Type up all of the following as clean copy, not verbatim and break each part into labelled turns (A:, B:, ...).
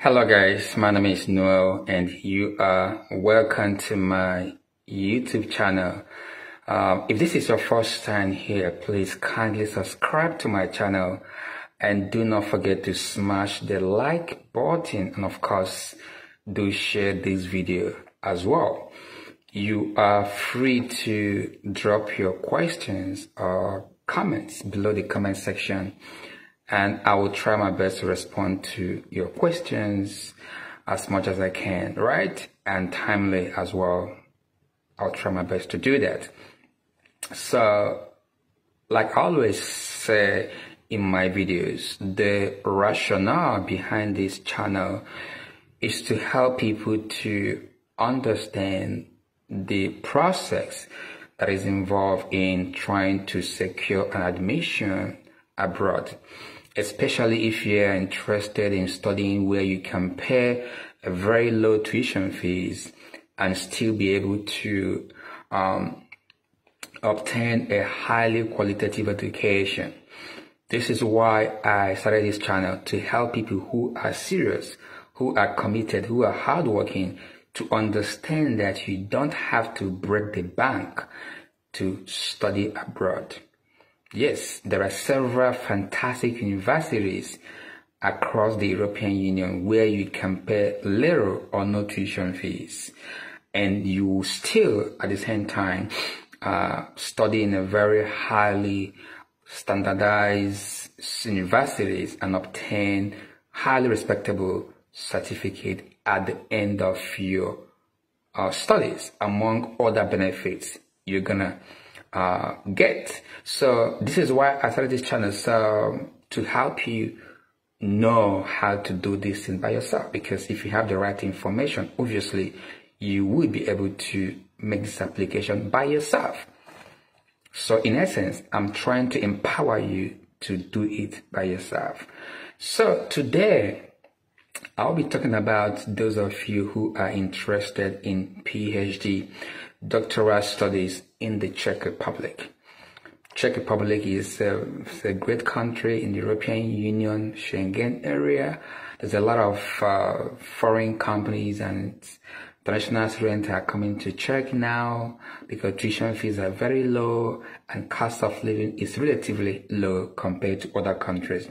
A: Hello guys, my name is Noel and you are welcome to my YouTube channel. If this is your first time here, please kindly subscribe to my channel and do not forget to smash the like button, and of course do share this video as well. You are free to drop your questions or comments below the comment section, and I will try my best to respond to your questions as much as I can, right? And timely as well. I'll try my best to do that. So, like I always say in my videos, the rationale behind this channel is to help people to understand the process that is involved in trying to secure an admission abroad, especially if you're interested in studying where you can pay a very low tuition fees and still be able to obtain a highly qualitative education. This is why I started this channel, to help people who are serious, who are committed, who are hardworking, to understand that you don't have to break the bank to study abroad. Yes, there are several fantastic universities across the European Union where you can pay little or no tuition fees, and you still at the same time study in a very highly standardized universities and obtain highly respectable certificate at the end of your studies, among other benefits you're gonna get. So this is why I started this channel, so to help you know how to do this thing by yourself, because if you have the right information, obviously you will be able to make this application by yourself. So in essence, I'm trying to empower you to do it by yourself. So today I'll be talking about those of you who are interested in PhD doctoral studies in the Czech Republic. Czech Republic is a great country in the European Union, Schengen area. There's a lot of foreign companies and international students are coming to Czech now because tuition fees are very low and cost of living is relatively low compared to other countries.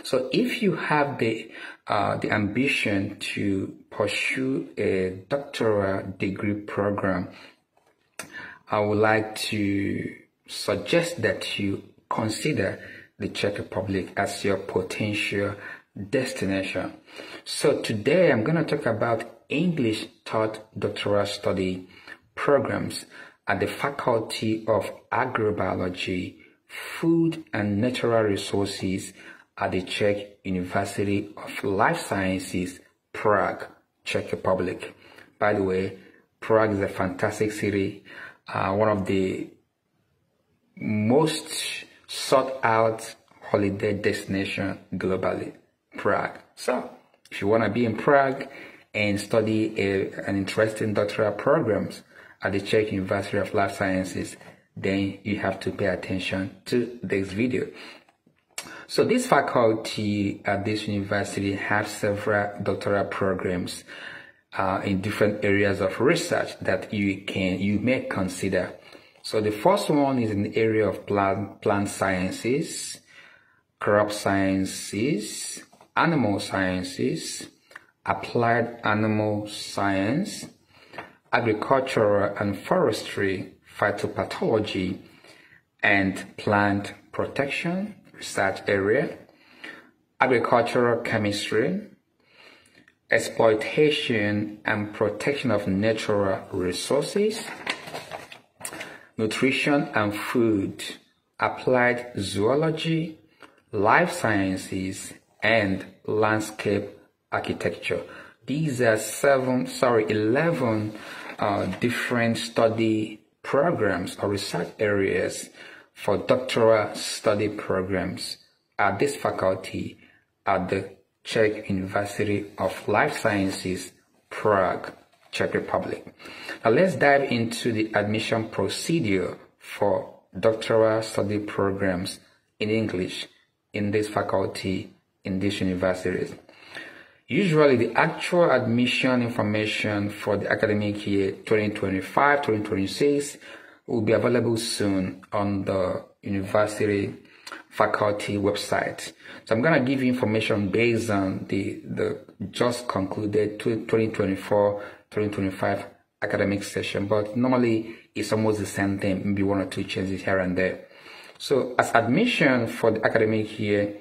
A: So if you have the ambition to pursue a doctoral degree program, I would like to suggest that you consider the Czech Republic as your potential destination. So today I'm going to talk about English taught doctoral study programs at the Faculty of Agrobiology, Food and Natural Resources at the Czech University of Life Sciences, Prague, Czech Republic. By the way, Prague is a fantastic city, one of the most sought out holiday destination globally, Prague. So if you want to be in Prague and study an interesting doctoral programs at the Czech University of Life Sciences, then you have to pay attention to this video. So this faculty at this university have several doctoral programs in different areas of research that you may consider. So the first one is in the area of plant sciences, crop sciences, animal sciences, applied animal science, agricultural and forestry, phytopathology, and plant protection research area, agricultural chemistry, exploitation and protection of natural resources, nutrition and food, applied zoology, life sciences, and landscape architecture. These are 11 different study programs or research areas for doctoral study programs at this faculty at the Czech University of Life Sciences, Prague, Czech Republic. Now let's dive into the admission procedure for doctoral study programs in English in this faculty, in these universities. Usually the actual admission information for the academic year 2025-2026 will be available soon on the university faculty website. So I'm going to give you information based on the just concluded 2024-2025 academic session, but normally it's almost the same thing, maybe one or two changes here and there. So as admission for the academic year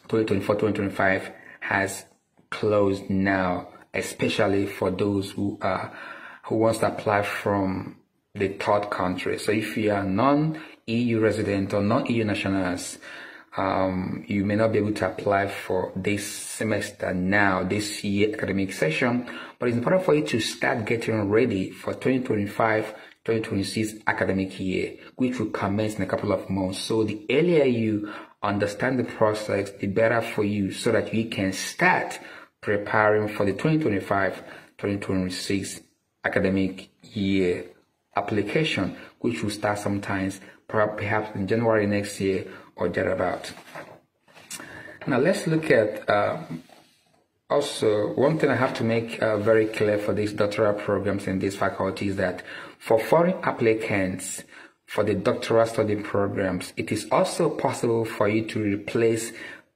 A: 2024-2025 has closed now, especially for those who wants to apply from the third country. So if you are non-EU resident or non-EU nationals, you may not be able to apply for this semester now, this year academic session, but it's important for you to start getting ready for 2025-2026 academic year, which will commence in a couple of months. So the earlier you understand the process, the better for you, so that you can start preparing for the 2025-2026 academic year application, which will start sometimes perhaps in January next year or thereabout. Now let's look at also one thing I have to make very clear for these doctoral programs in these faculties, that for foreign applicants for the doctoral study programs, it is also possible for you to replace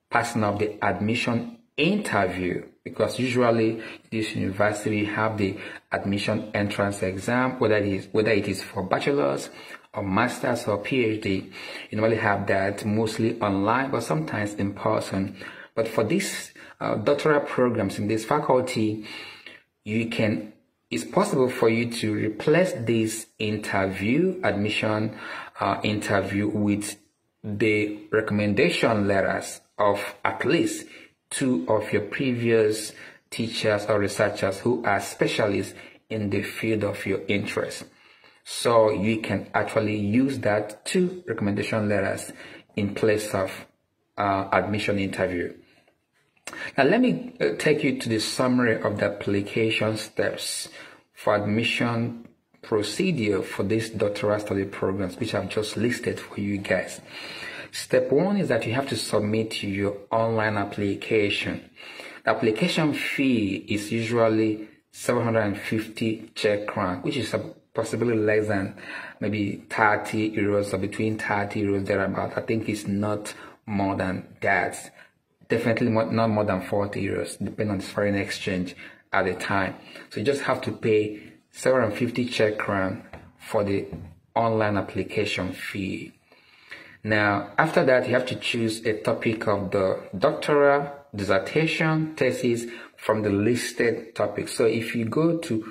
A: passing of the admission interview, because usually this university have the admission entrance exam, whether it is for bachelor's or master's or PhD. You normally have that mostly online, but sometimes in person. But for these doctoral programs in this faculty, it's possible for you to replace this admission interview with the recommendation letters of at least 2 of your previous teachers or researchers who are specialists in the field of your interest. So you can actually use that 2 recommendation letters in place of admission interview. Now let me take you to the summary of the application steps for admission procedure for these doctoral study programs, which I've just listed for you guys. Step 1 is that you have to submit your online application. The application fee is usually 750 Czech crown, which is possibly less than maybe 30 euros or between 30 euros thereabout. I think it's not more than that. Definitely not more than 40 euros, depending on the foreign exchange at the time. So you just have to pay 750 Czech crown for the online application fee. Now, after that, you have to choose a topic of the doctoral, dissertation, thesis from the listed topics. So if you go to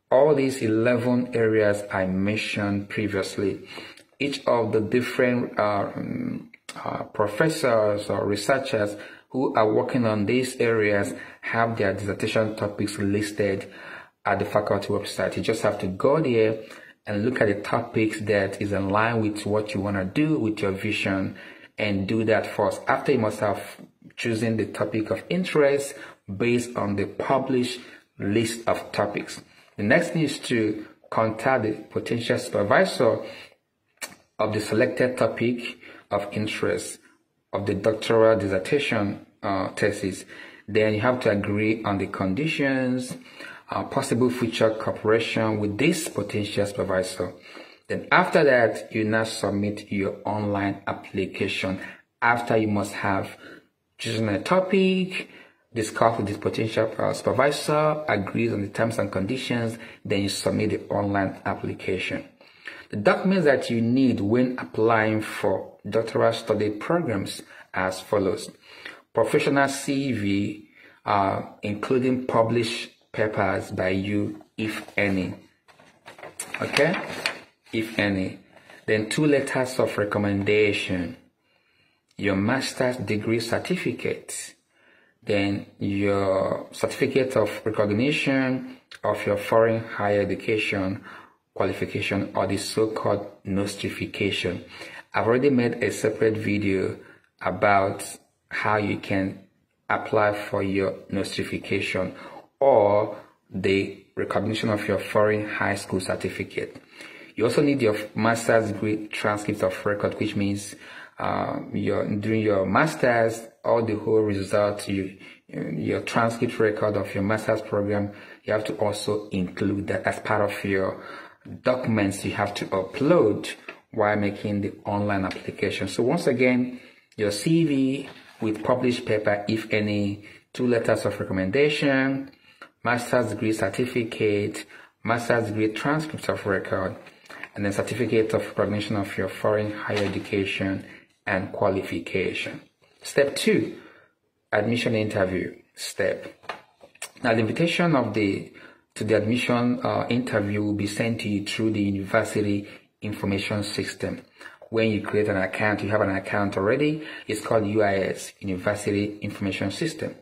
A: all these 11 areas I mentioned previously, each of the different professors or researchers who are working on these areas have their dissertation topics listed at the faculty website. You just have to go there and look at the topics that is in line with what you want to do with your vision, and do that first. After, you must have chosen the topic of interest based on the published list of topics. The next thing is to contact the potential supervisor of the selected topic of interest of the doctoral dissertation thesis. Then you have to agree on the conditions, possible future cooperation with this potential supervisor. Then after that, you now submit your online application. After you must have chosen a topic, discuss with this potential supervisor, agrees on the terms and conditions, then you submit the online application. The documents that you need when applying for doctoral study programs as follows: professional CV, including published papers by you, if any. Okay, if any. Then 2 letters of recommendation, your master's degree certificate, then your certificate of recognition of your foreign higher education qualification, or the so-called nostrification. I've already made a separate video about how you can apply for your nostrification or the recognition of your foreign high school certificate. You also need your master's degree transcript of record, which means during your master's, all the whole results you your transcript record of your master's program. You have to also include that as part of your documents you have to upload while making the online application. So once again, your CV with published paper, if any, 2 letters of recommendation, master's degree certificate, master's degree transcript of record, and then certificate of recognition of your foreign higher education and qualification. Step 2, admission interview step. Now the invitation to the admission interview will be sent to you through the university information system. When you create an account, you have an account already, it's called UIS, University Information System.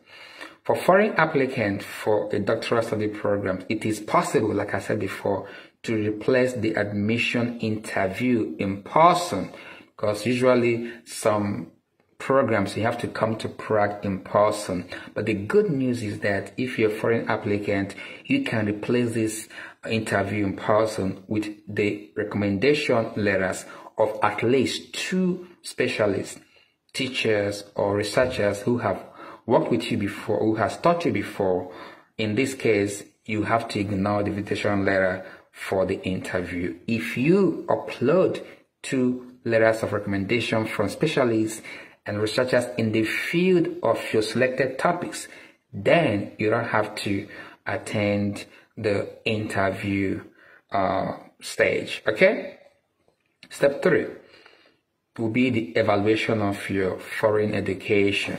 A: For foreign applicants for a doctoral study program, it is possible, like I said before, to replace the admission interview in person, because usually some programs you have to come to Prague in person. But the good news is that if you're a foreign applicant, you can replace this interview in person with the recommendation letters of at least 2 specialists, teachers or researchers who have worked with you before, who has taught you before. In this case, you have to ignore the invitation letter for the interview. If you upload 2 letters of recommendation from specialists and researchers in the field of your selected topics, then you don't have to attend the interview stage. Okay? Step 3 will be the evaluation of your foreign education,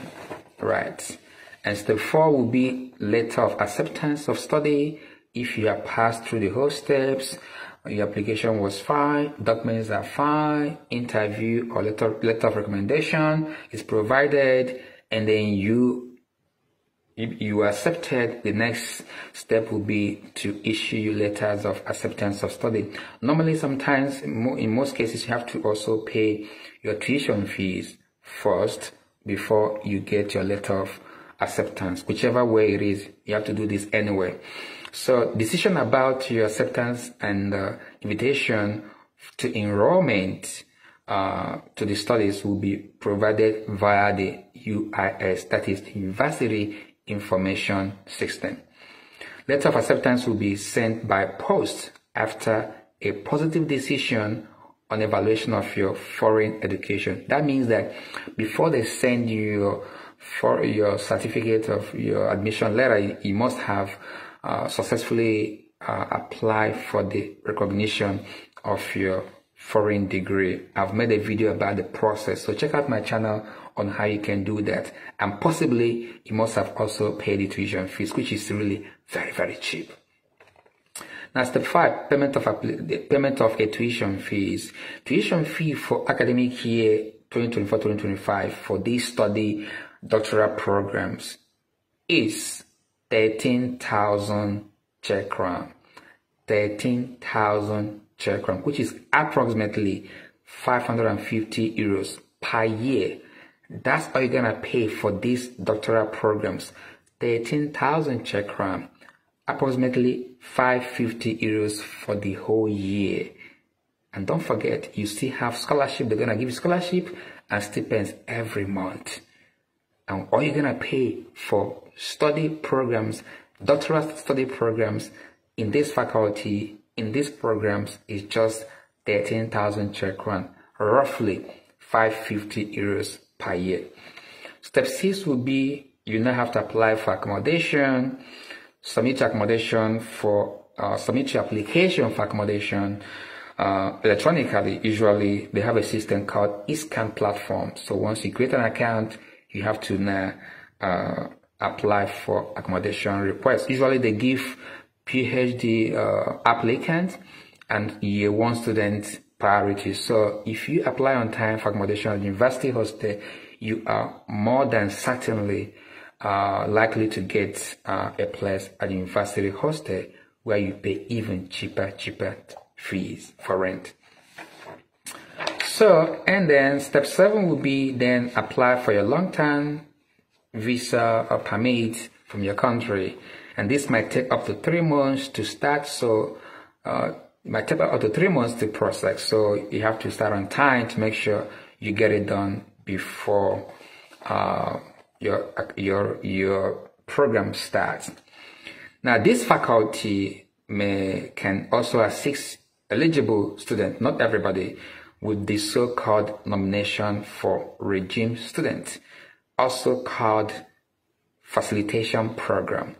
A: right? And step 4 will be letter of acceptance of study. If you have passed through the whole steps, your application was fine, documents are fine, interview or letter of recommendation is provided, and then you accepted, the next step will be to issue you letters of acceptance of study. Normally, sometimes, in most cases, you have to also pay your tuition fees first before you get your letter of acceptance. Whichever way it is, you have to do this anyway. So decision about your acceptance and invitation to enrollment to the studies will be provided via the UIS, that is the University Information System. Letter of acceptance will be sent by post after a positive decision on evaluation of your foreign education. That means that before they send you your certificate of your admission letter, you must have successfully applied for the recognition of your foreign degree. I've made a video about the process, so check out my channel on how you can do that. And possibly you must have also paid the tuition fees, which is really very, very cheap. Now, step 5, payment of a tuition fees. Tuition fee for academic year 2024-2025 for these study doctoral programs is 13,000 Czech crown. 13,000 Czech crown, which is approximately 550 euros per year. That's all you're gonna pay for these doctoral programs. 13,000 Czech crown, approximately 550 euros for the whole year. And don't forget, you still have scholarship. They're gonna give you scholarship and stipends every month. And all you're gonna pay for study programs, doctoral study programs in this faculty, in these programs, is just 13,000 Czech crown, roughly 550 euros per year. Step 6 will be, you now have to apply for accommodation, submit your application for accommodation electronically. Usually they have a system called eScan platform. So once you create an account, you have to now apply for accommodation requests. Usually they give PhD applicants and year 1 students priority. So if you apply on time for accommodation at university hostel, you are more than certainly likely to get a place at university hostel where you pay even cheaper fees for rent. So, and then step 7 will be then apply for your long-term visa or permit from your country. And this might take up to 3 months to start. So it might take up to 3 months to process. So you have to start on time to make sure you get it done before your program starts. Now, this faculty can also assist eligible students, not everybody, with the so-called nomination for regime students, also called facilitation program.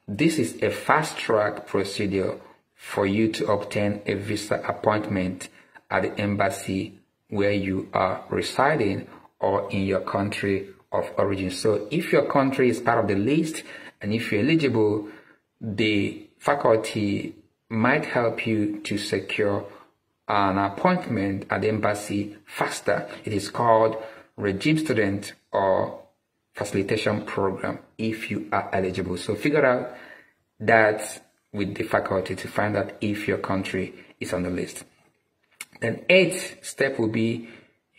A: This is a fast-track procedure for you to obtain a visa appointment at the embassy where you are residing or in your country of origin. So if your country is part of the list and if you're eligible, the faculty might help you to secure an appointment at the embassy faster. It is called regime student or facilitation program if you are eligible. So figure out that with the faculty to find out if your country is on the list. Then 8th step will be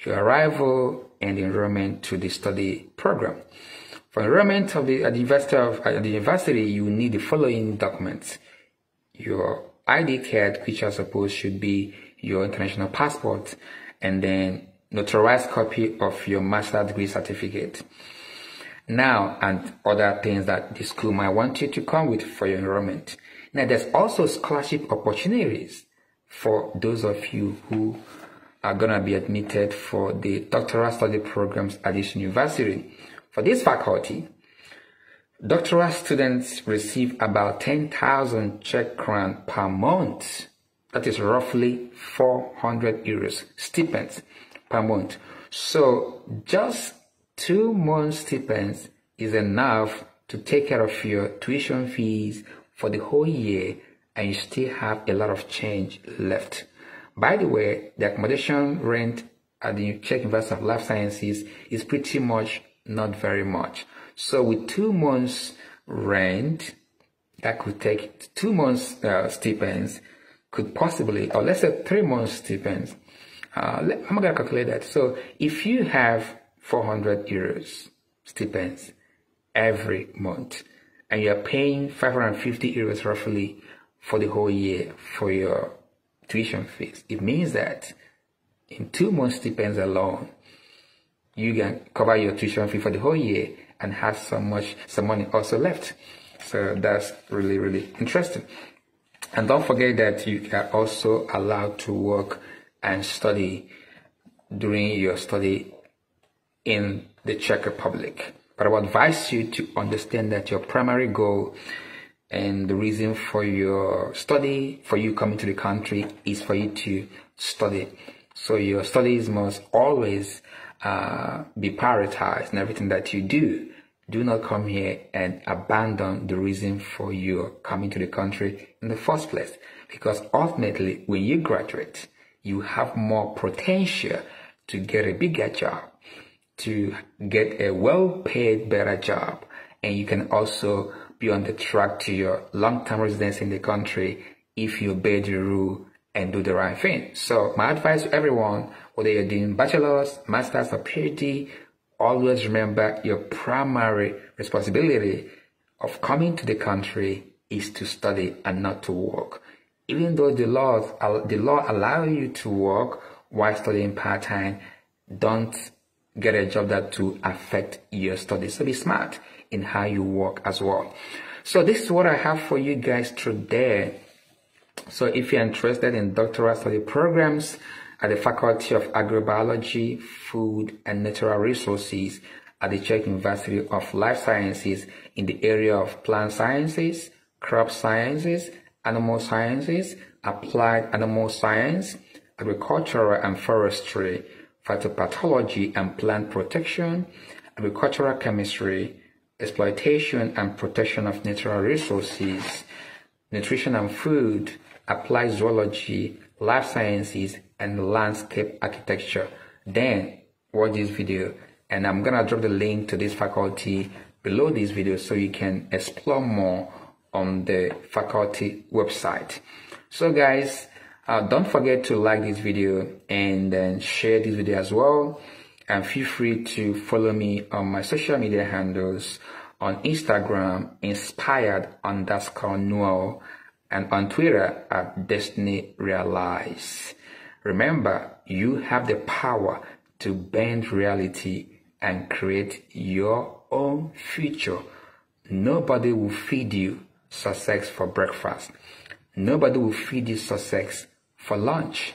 A: your arrival and enrollment to the study program. For enrollment at the university, you need the following documents: your ID card, which I suppose should be your international passport, and then notarized copy of your master's degree certificate. Now, and other things that the school might want you to come with for your enrollment. Now, there's also scholarship opportunities for those of you who are going to be admitted for the doctoral study programs at this university. For this faculty, doctoral students receive about 10,000 Czech crown per month. That is roughly 400 euros stipends per month. So just 2 months stipends is enough to take care of your tuition fees for the whole year, and you still have a lot of change left. By the way, the accommodation rent at the Czech University of Life Sciences is pretty much not very much. So with 2 months rent, that could take 2 months stipends, could possibly, or let's say 3 months stipends. I'm going to calculate that. So if you have 400 euros stipends every month, and you're paying 550 euros roughly for the whole year for your tuition fees, it means that in 2 months stipends alone, you can cover your tuition fee for the whole year and have some money also left. So that's really, really interesting. And don't forget that you are also allowed to work and study during your study in the Czech Republic. But I would advise you to understand that your primary goal and the reason for your study, for you coming to the country, is for you to study. So your studies must always be prioritized in everything that you do. Do not come here and abandon the reason for your coming to the country in the first place. Because ultimately, when you graduate, you have more potential to get a bigger job, to get a well-paid, better job, and you can also be on the track to your long-term residence in the country if you obey the rule and do the right thing. So my advice to everyone, whether you're doing bachelor's, master's, or PhD, always remember your primary responsibility of coming to the country is to study and not to work. Even though the law allows you to work while studying part-time, don't get a job that will affect your studies. So be smart in how you work as well. So this is what I have for you guys today. So if you're interested in doctoral study programs at the Faculty of Agrobiology, Food and Natural Resources at the Czech University of Life Sciences in the area of plant sciences, crop sciences, animal sciences, applied animal science, agricultural and forestry, phytopathology and plant protection, agricultural chemistry, exploitation and protection of natural resources, nutrition and food, applied zoology, life sciences, and landscape architecture, then watch this video, and I'm gonna drop the link to this faculty below this video so you can explore more on the faculty website. So guys, don't forget to like this video and then share this video as well, and feel free to follow me on my social media handles on Instagram, inspired_Noel, and on Twitter at Destiny Realize. Remember, you have the power to bend reality and create your own future. Nobody will feed you success for breakfast. Nobody will feed you success for lunch.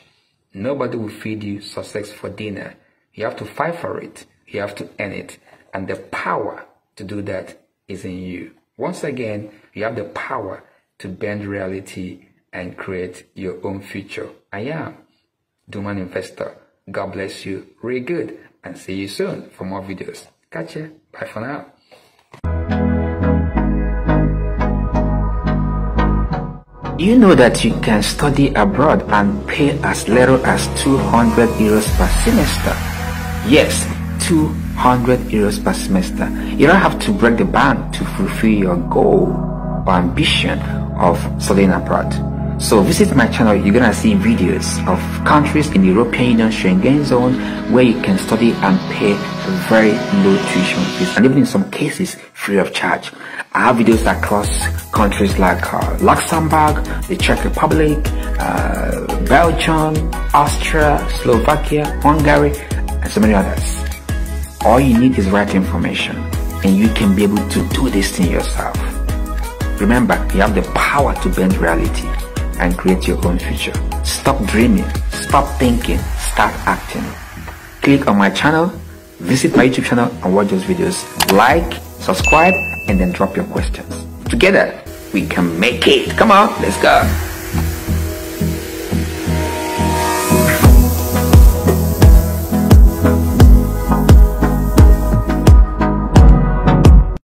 A: Nobody will feed you success for dinner. You have to fight for it. You have to earn it. And the power to do that is in you. Once again, you have the power to bend reality and create your own future. I am Duman Investor. God bless you. Really good. And see you soon for more videos. Catch ya. Bye for now. You know that you can study abroad and pay as little as 200 euros per semester. Yes, 200 euros per semester. You don't have to break the bank to fulfill your goal or ambition of studying abroad. So visit my channel. You're gonna see videos of countries in the European Union, Schengen zone, where you can study and pay very low tuition fees, and even in some cases free of charge. I have videos across countries like Luxembourg, the Czech Republic, Belgium, Austria, Slovakia, Hungary, and so many others. All you need is right information, and you can be able to do this thing yourself. Remember, you have the power to bend reality and create your own future. Stop dreaming, stop thinking, start acting. Click on my channel, visit my YouTube channel and watch those videos. Like, subscribe, and then drop your questions. Together, we can make it. Come on, let's go.